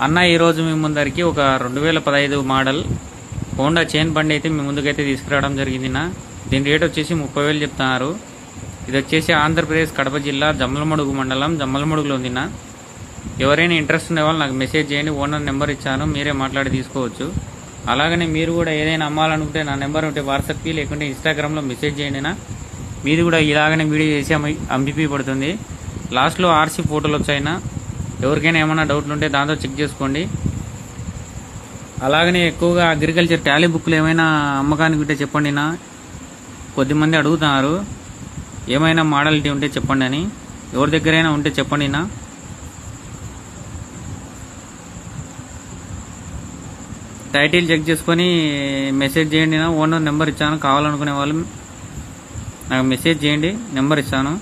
అన్న ఈరోజు మీ ముందరికి ఒక 2015 మోడల్ హోండా చైన్ బండి అయితే మీ ముందుకైతే తీసుకురావడం జరిగిందినా. దీని రేట్ వచ్చేసి 30,000 చెప్తున్నారు. ఇది వచ్చేసి ఆంధ్రప్రదేశ్ కడప జిల్లా జమ్మలమడుగు మండలం జమ్మలమడుగులో ఉందినా. ఎవరైనా ఇంట్రెస్ట్ ఉండే వాళ్ళు నాకు మెసేజ్ చేయండి. ఓనర్ నెంబర్ ఇచ్చాను, మీరే మాట్లాడి తీసుకోవచ్చు. అలాగనే మీరు కూడా ఏదైనా అమ్మాలనుకుంటే నా నెంబర్ ఉంటే వాట్సాప్కి లేకుంటే ఇన్స్టాగ్రామ్లో మెసేజ్ చేయండినా. మీది కూడా ఇలాగనే వీడియో చేసి అమ్మిపి పడుతుంది. లాస్ట్లో ఆర్సీ ఫోటోలు వచ్చాయినా. ఎవరికైనా ఏమైనా డౌట్లు ఉంటే దాంతో చెక్ చేసుకోండి. అలాగనే ఎక్కువగా అగ్రికల్చర్ టాలీ బుక్లు ఏమైనా అమ్మకానికి ఉంటే చెప్పండి నా. కొద్దిమంది అడుగుతున్నారు ఏమైనా మోడలిటీ ఉంటే చెప్పండి అని. ఎవరి దగ్గరైనా ఉంటే చెప్పండి నా. టైటిల్ చెక్ చేసుకొని మెసేజ్ చేయండి నా. ఓనర్ నెంబర్ ఇచ్చాను, కావాలనుకునే వాళ్ళు నాకు మెసేజ్ చేయండి, నెంబర్ ఇస్తాను.